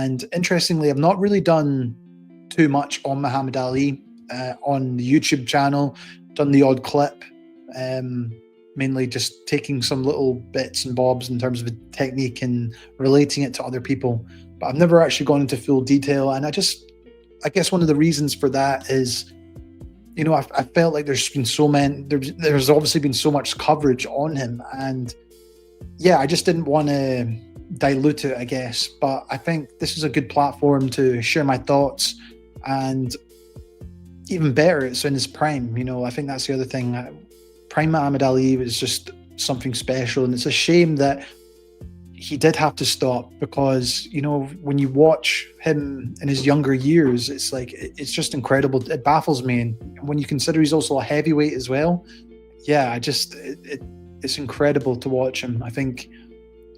And interestingly, I've not really done too much on Muhammad Ali on the YouTube channel, done the odd clip, um, mainly just taking some little bits and bobs in terms of the technique and relating it to other people. But I've never actually gone into full detail. And I guess one of the reasons for that is, I felt like there's obviously been so much coverage on him. And yeah, I just didn't want to dilute it, I guess. But I think this is a good platform to share my thoughts, and even better, it's in his prime. I think that's the other thing. Prime Muhammad Ali was just something special, and it's a shame that he did have to stop because, when you watch him in his younger years, it's like, it's just incredible. It baffles me. And when you consider he's also a heavyweight as well, yeah, it's incredible to watch him. I think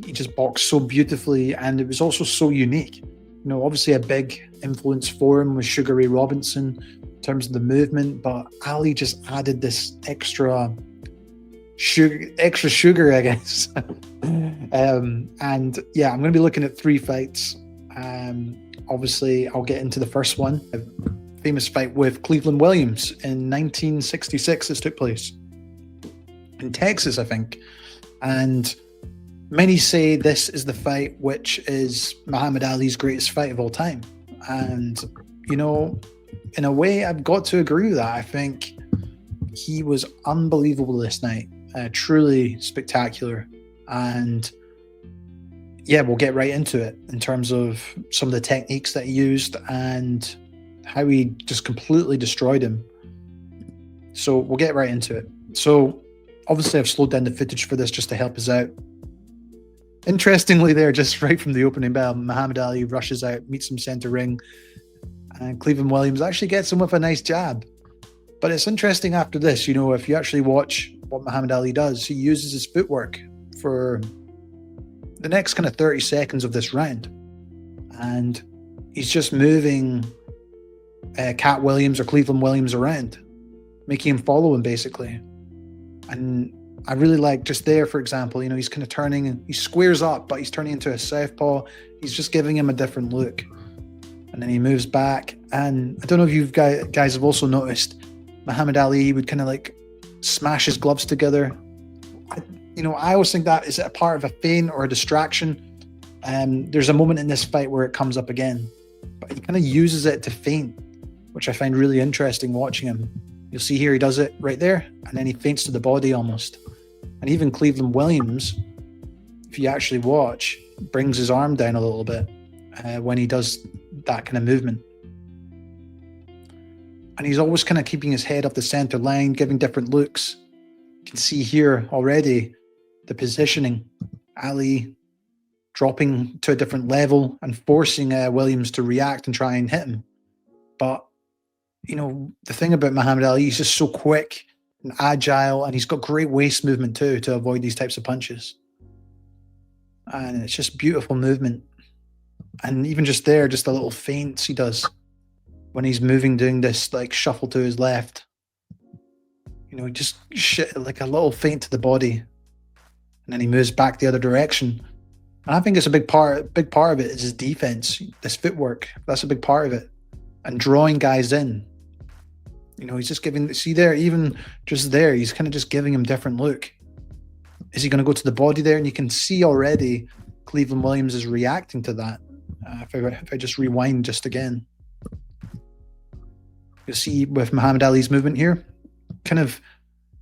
he just boxed so beautifully, and it was also so unique. Obviously a big influence for him was Sugar Ray Robinson in terms of the movement, but Ali just added this extra sugar, I guess. And yeah, I'm going to be looking at 3 fights. Obviously, I'll get into the first one, a famous fight with Cleveland Williams in 1966. This took place in Texas, I think. And many say this is the fight which is Muhammad Ali's greatest fight of all time. And, in a way, I've got to agree with that. I think he was unbelievable this night. Truly spectacular. And yeah, we'll get right into it in terms of some of the techniques that he used and how he just completely destroyed him. So we'll get right into it. So obviously I've slowed down the footage for this just to help us out. Interestingly there, just right from the opening bell, Muhammad Ali rushes out, meets him center ring, and Cleveland Williams actually gets him with a nice jab. But it's interesting after this, if you actually watch what Muhammad Ali does, he uses his footwork for the next kind of 30 seconds of this round. And he's just moving Cat Williams or Cleveland Williams around, making him follow him basically. And I really like just there, for example, he's kind of turning and he squares up, but he's turning into a southpaw. He's just giving him a different look. And then he moves back. And I don't know if you guys have also noticed, Muhammad Ali would kind of like smash his gloves together. I always think that is a part of a feint or a distraction. There's a moment in this fight where it comes up again, but he kind of uses it to feint, which I find really interesting watching him. You'll see here he does it right there, and then he feints to the body almost. And even Cleveland Williams, if you actually watch, brings his arm down a little bit when he does that kind of movement. And he's always kind of keeping his head off the center line, giving different looks. You can see here already the positioning. Ali dropping to a different level and forcing Williams to react and try and hit him. But, the thing about Muhammad Ali, he's just so quick and agile, and he's got great waist movement too to avoid these types of punches. And it's just beautiful movement. And even just there, just the little feints he does when he's moving, doing this like shuffle to his left. Just like a little feint to the body, and then he moves back the other direction. And I think it's a big part of it is his defense, this footwork. That's a big part of it, and drawing guys in. He's just see there, even just there, he's kind of just giving him different look. Is he going to go to the body there? And you can see already Cleveland Williams is reacting to that. If I just rewind just again, you'll see with Muhammad Ali's movement here, kind of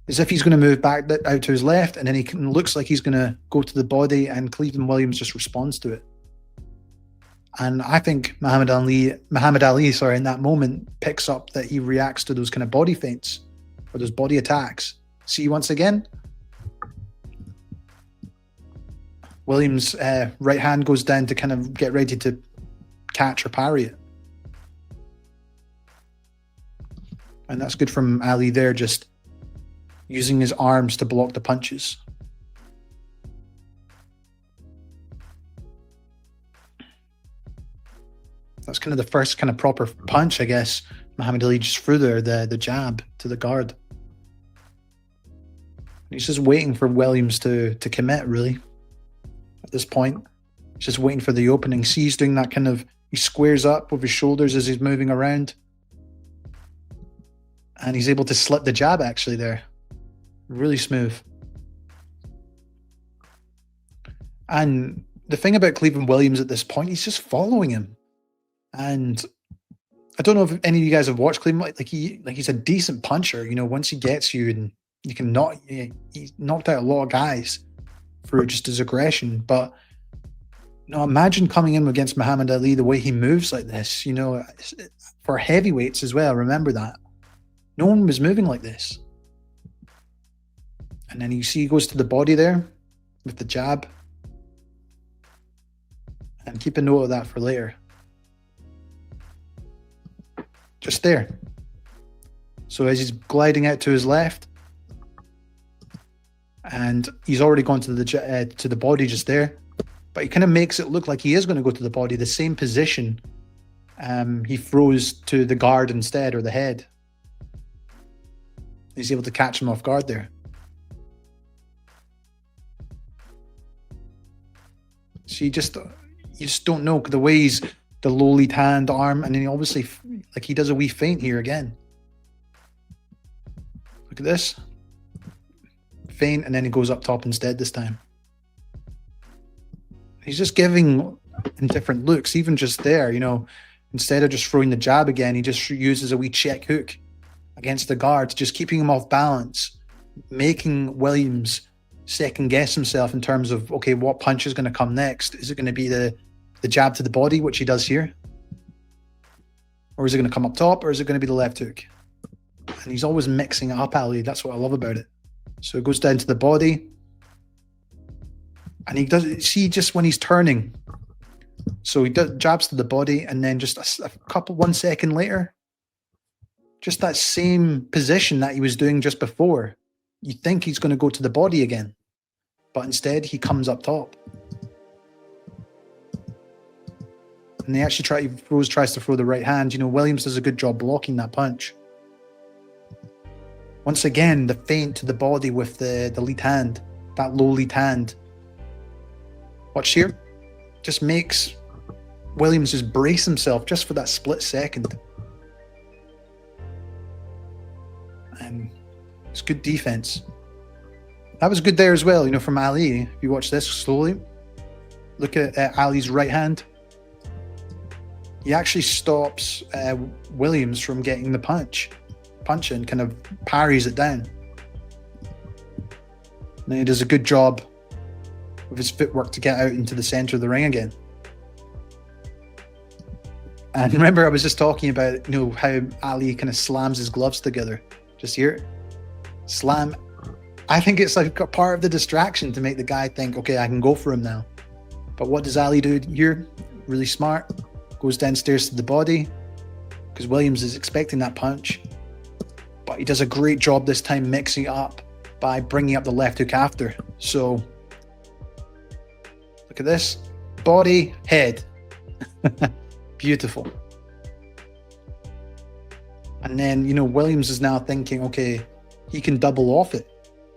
as if he's going to move back out to his left, and then he looks like he's going to go to the body, and Cleveland Williams just responds to it. And I think Muhammad Ali, in that moment picks up that he reacts to those kind of body feints or those body attacks. See once again, Williams' right hand goes down to kind of get ready to catch or parry it. And that's good from Ali there, just using his arms to block the punches. That's kind of the first kind of proper punch, I guess. Muhammad Ali just threw there, the jab to the guard. He's just waiting for Williams to commit, really, at this point. just waiting for the opening. See, he's doing that kind of, he squares up with his shoulders as he's moving around. And he's able to slip the jab actually there. Really smooth. And the thing about Cleveland Williams at this point, he's just following him. And I don't know if any of you guys have watched Cleveland. He's a decent puncher. You know, once he gets you, and you can knock. He's knocked out a lot of guys through just his aggression. But you know, imagine coming in against Muhammad Ali the way he moves like this. You know, for heavyweights as well. Remember that no one was moving like this. And then you see he goes to the body there with the jab. And keep a note of that for later. Just there. So as he's gliding out to his left, and he's already gone to the body just there, but he kind of makes it look like he is going to go to the body, the same position. He throws to the guard instead, or the head. He's able to catch him off guard there. So you just don't know the way he's the lowly hand arm, and then he obviously, like, he does a wee feint here again. Look at this. Feint, and then he goes up top instead this time. He's just giving in different looks, even just there, you know, instead of just throwing the jab again, he just uses a wee check hook against the guard, just keeping him off balance, making Williams second guess himself in terms of, okay, what punch is going to come next? Is it going to be the jab to the body, which he does here? Or is it going to come up top, or is it going to be the left hook? And he's always mixing it up, Ali. That's what I love about it. So it goes down to the body. And he does, see, just when he's turning. So he does jabs to the body, and then just a 1 second later, just that same position that he was doing just before. You think he's going to go to the body again, but instead he comes up top. And they actually tries to throw the right hand. You know, Williams does a good job blocking that punch. Once again, the feint to the body with the lead hand, that low lead hand. Watch here. Just makes Williams just brace himself just for that split second. And it's good defense. That was good there as well, you know, from Ali. If you watch this slowly, look at Ali's right hand. He actually stops Williams from getting the punch and kind of parries it down. And he does a good job with his footwork to get out into the center of the ring again. And remember, I was just talking about, you know, how Ali kind of slams his gloves together. Just here, slam. I think it's like a part of the distraction to make the guy think, okay, I can go for him now. But what does Ali do here? Really smart. Goes downstairs to the body, because Williams is expecting that punch. But he does a great job this time mixing it up by bringing up the left hook after. So look at this. Body, head. Beautiful. And then, you know, Williams is now thinking, okay, he can double off it.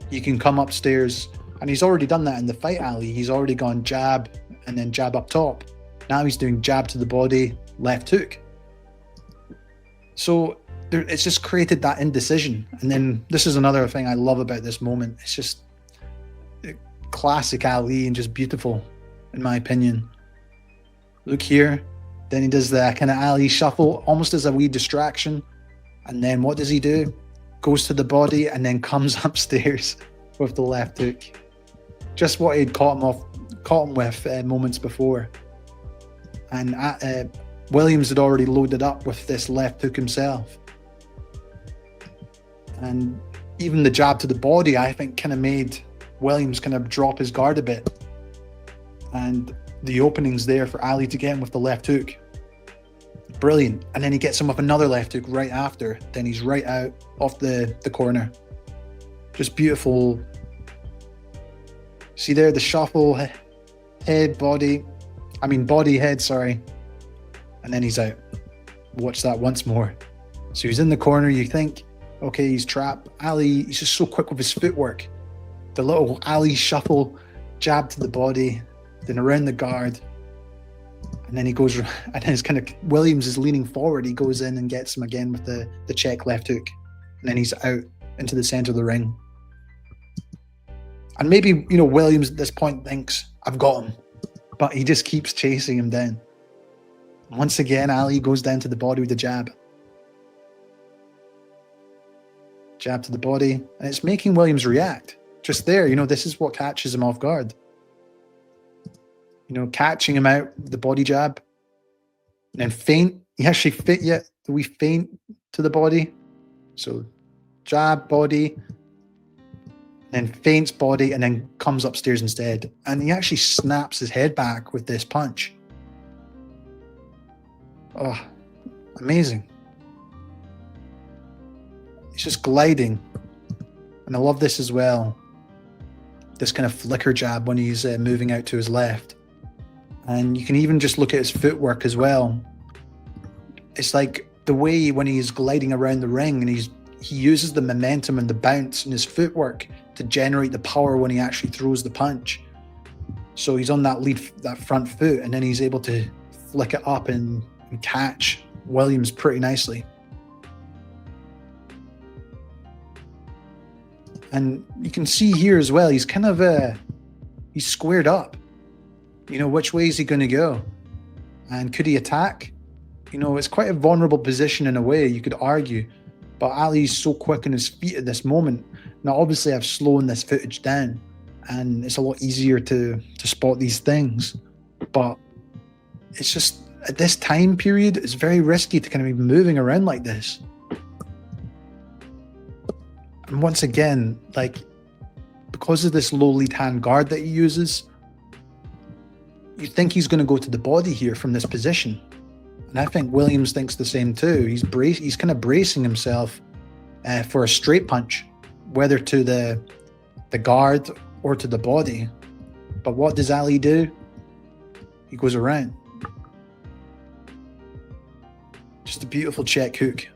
He can come upstairs, and he's already done that in the fight, Ali. He's already gone jab and then jab up top. Now he's doing jab to the body, left hook. So it's just created that indecision. And then this is another thing I love about this moment. It's just classic Ali and just beautiful, in my opinion. Look here. Then he does the kind of Ali shuffle, almost as a wee distraction. And then what does he do? Goes to the body and then comes upstairs with the left hook. Just what he'd caught him with moments before. And Williams had already loaded up with this left hook himself. And even the jab to the body, I think, kind of made Williams kind of drop his guard a bit. And the opening's there for Ali to get him with the left hook. Brilliant. And then he gets him with another left hook right after. Then he's right out off the corner. Just beautiful. See there, the shuffle, head, body. I mean, body, head, sorry. And then he's out. Watch that once more. So he's in the corner. You think, okay, he's trapped. Ali, he's just so quick with his footwork. The little Ali shuffle, jab to the body, then around the guard. And then he goes, and then it's kind of, Williams is leaning forward. He goes in and gets him again with the check left hook. And then he's out into the center of the ring. And maybe, Williams at this point thinks, I've got him. But he just keeps chasing him down. Once again, Ali goes down to the body with the jab. Jab to the body. And it's making Williams react. Just there, this is what catches him off guard. Catching him out with the body jab. And then feint. He actually we feint to the body. So jab, body. Then feints body and then comes upstairs instead. And he actually snaps his head back with this punch. Oh, amazing. He's just gliding. And I love this as well. This kind of flicker jab when he's moving out to his left. And you can even just look at his footwork as well. It's like the way when he's gliding around the ring and he uses the momentum and the bounce in his footwork to generate the power when he actually throws the punch. So he's on that front foot, and then he's able to flick it up and catch Williams pretty nicely. And you can see here as well, he's kind of he's squared up. Which way is he going to go? And could he attack? It's quite a vulnerable position in a way, you could argue. But Ali's so quick on his feet at this moment. Now, obviously, I've slowed this footage down, and it's a lot easier to spot these things. But it's just, at this time period, it's very risky to kind of be moving around like this. And once again, because of this low lead hand guard that he uses, you think he's going to go to the body here from this position. And I think Williams thinks the same too. He's kind of bracing himself for a straight punch, whether to the guard or to the body. But what does Ali do? He goes around. Just a beautiful check hook.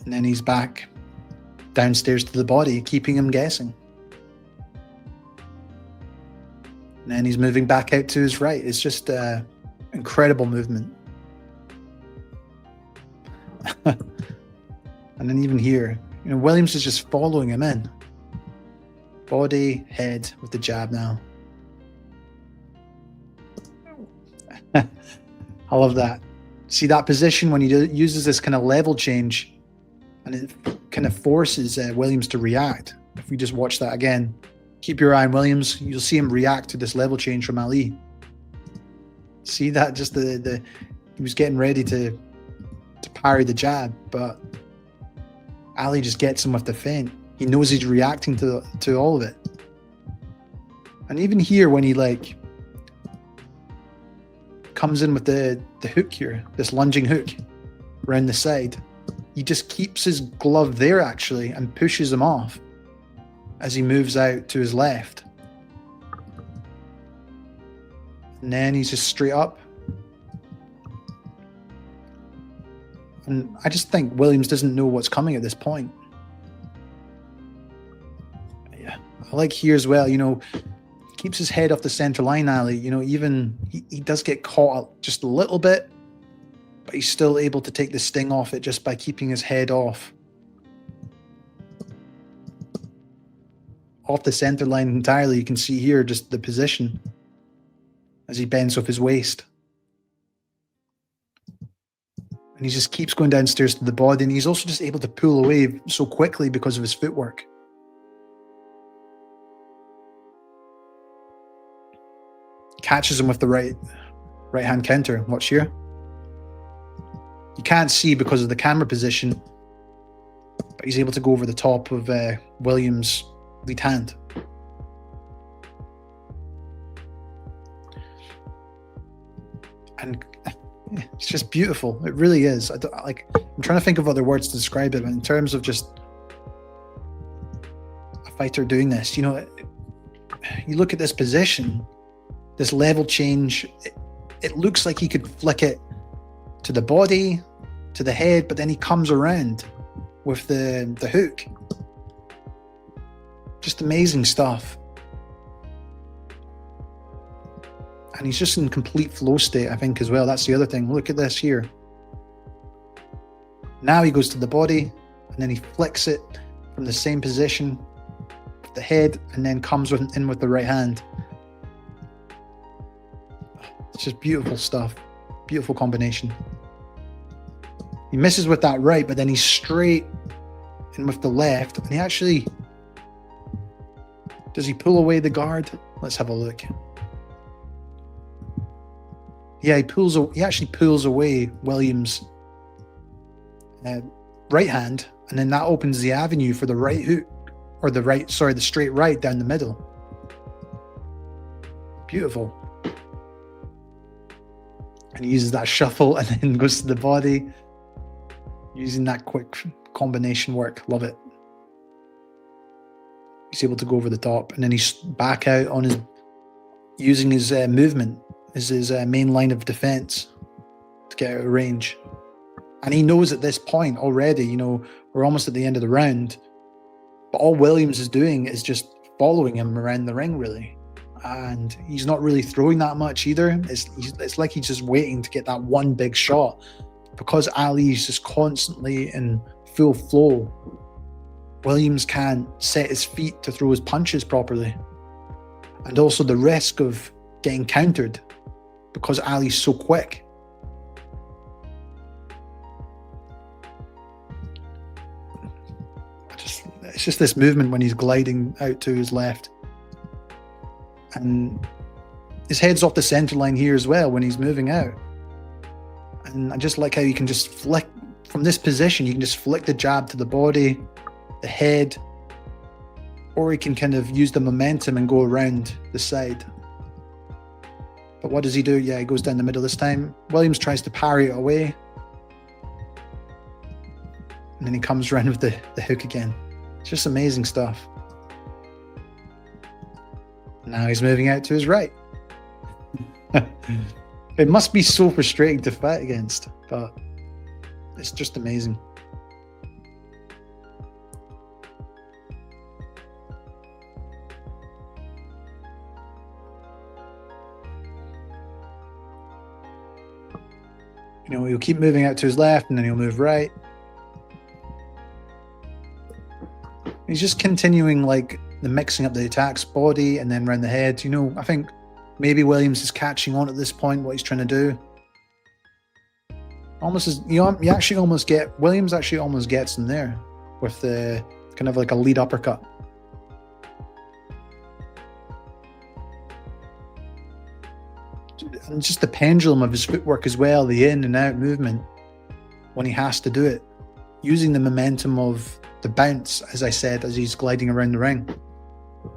And then he's back downstairs to the body, keeping him guessing. And then he's moving back out to his right. It's just incredible movement. And then even here, Williams is just following him in. Body, head with the jab now. I love that. See that position when he uses this kind of level change, and it kind of forces Williams to react. If we just watch that again, keep your eye on Williams, you'll see him react to this level change from Ali. See that? Just he was getting ready to parry the jab, but Ali just gets him with the feint. He knows he's reacting to all of it. And even here, when he comes in with the hook here, this lunging hook around the side, he just keeps his glove there actually and pushes him off as he moves out to his left. And then he's just straight up. And I just think Williams doesn't know what's coming at this point. Yeah, I like here as well, keeps his head off the center line, Ali. Even he does get caught up just a little bit, but he's still able to take the sting off it just by keeping his head off the center line entirely. You can see here just the position as he bends off his waist. And he just keeps going downstairs to the body, and he's also just able to pull away so quickly because of his footwork. Catches him with the right hand counter. Watch here. You can't see because of the camera position, but he's able to go over the top of Williams' lead hand. And it's just beautiful. It really is. I'm trying to think of other words to describe it, but in terms of just a fighter doing this, you look at this position, this level change, it looks like he could flick it to the body, to the head, but then he comes around with the hook. Just amazing stuff. And he's just in complete flow state, I think, as well. That's the other thing. Look at this here. Now he goes to the body, and then he flicks it from the same position, the head, and then comes in with the right hand. It's just beautiful stuff. Beautiful combination. He misses with that right, but then he's straight in with the left. And he actually... Does he pull away the guard? Let's have a look. Yeah, he actually pulls away Williams' right hand, and then that opens the avenue for the right hook, or the straight right down the middle. Beautiful. And he uses that shuffle and then goes to the body, using that quick combination work. Love it. He's able to go over the top, and then he's back out on using his movement as his main line of defense to get out of range. And he knows at this point already, we're almost at the end of the round, but all Williams is doing is just following him around the ring, really. And he's not really throwing that much either. It's like he's just waiting to get that one big shot, because Ali's just constantly in full flow. Williams can't set his feet to throw his punches properly. And also the risk of getting countered, because Ali's so quick. It's just this movement when he's gliding out to his left. And his head's off the center line here as well when he's moving out. And I just like how you can just flick from this position, you can just flick the jab to the body, the head, or he can kind of use the momentum and go around the side. But what does he do? Yeah, he goes down the middle this time. Williams tries to parry it away, and then he comes around with the hook again. It's just amazing stuff. Now he's moving out to his right. It must be so frustrating to fight against, but it's just amazing. He'll keep moving out to his left, and then he'll move right. He's just continuing like the mixing up the attacks, body and then around the head. I think maybe Williams is catching on at this point what he's trying to do. Almost as Williams actually almost gets in there with the kind of like a lead uppercut. And just the pendulum of his footwork as well, the in and out movement when he has to do it, using the momentum of the bounce, as I said, as he's gliding around the ring,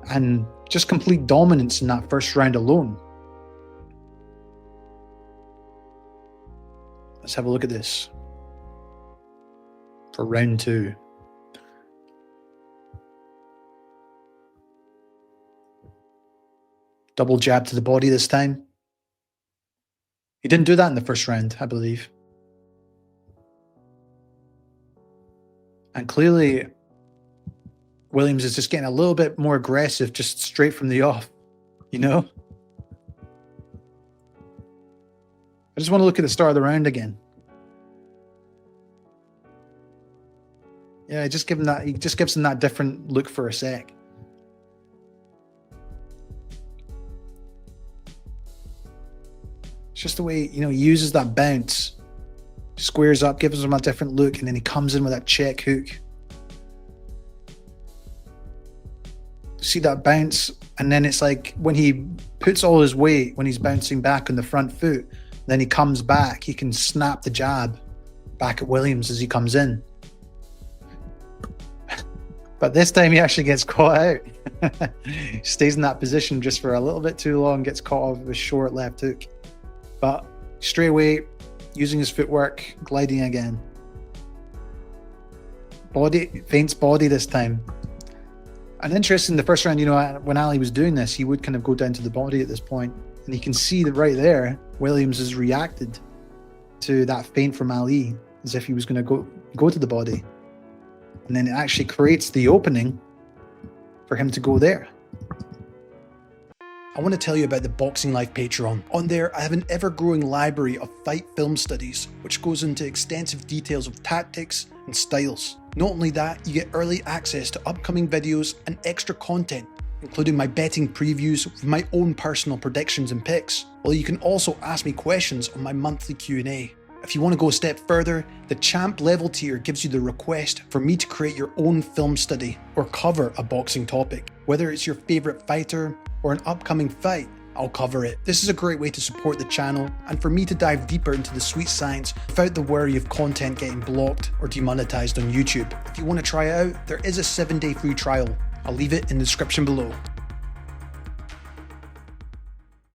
and just complete dominance in that first round alone. Let's have a look at this for round two. Double jab to the body this time. He didn't do that in the first round, I believe. And clearly, Williams is just getting a little bit more aggressive, just straight from the off, I just want to look at the start of the round again. Yeah, he just gives him that different look for a sec. It's just the way, he uses that bounce, squares up, gives him a different look, and then he comes in with that check hook. See that bounce, and then it's like when he puts all his weight, when he's bouncing back on the front foot, then he comes back, he can snap the jab back at Williams as he comes in. But this time he actually gets caught out. He stays in that position just for a little bit too long, gets caught off with a short left hook. But straight away, using his footwork, gliding again. Feints body this time. And interesting, the first round, when Ali was doing this, he would kind of go down to the body at this point. And you can see that right there, Williams has reacted to that feint from Ali as if he was going to go to the body. And then it actually creates the opening for him to go there. I want to tell you about the Boxing Life Patreon. On there, I have an ever-growing library of fight film studies, which goes into extensive details of tactics and styles. Not only that, you get early access to upcoming videos and extra content, including my betting previews with my own personal predictions and picks, while you can also ask me questions on my monthly Q&A. If you want to go a step further, the Champ level tier gives you the request for me to create your own film study or cover a boxing topic. Whether it's your favourite fighter or an upcoming fight, I'll cover it. This is a great way to support the channel and for me to dive deeper into the sweet science without the worry of content getting blocked or demonetized on YouTube. If you want to try it out, there is a 7-day free trial. I'll leave it in the description below.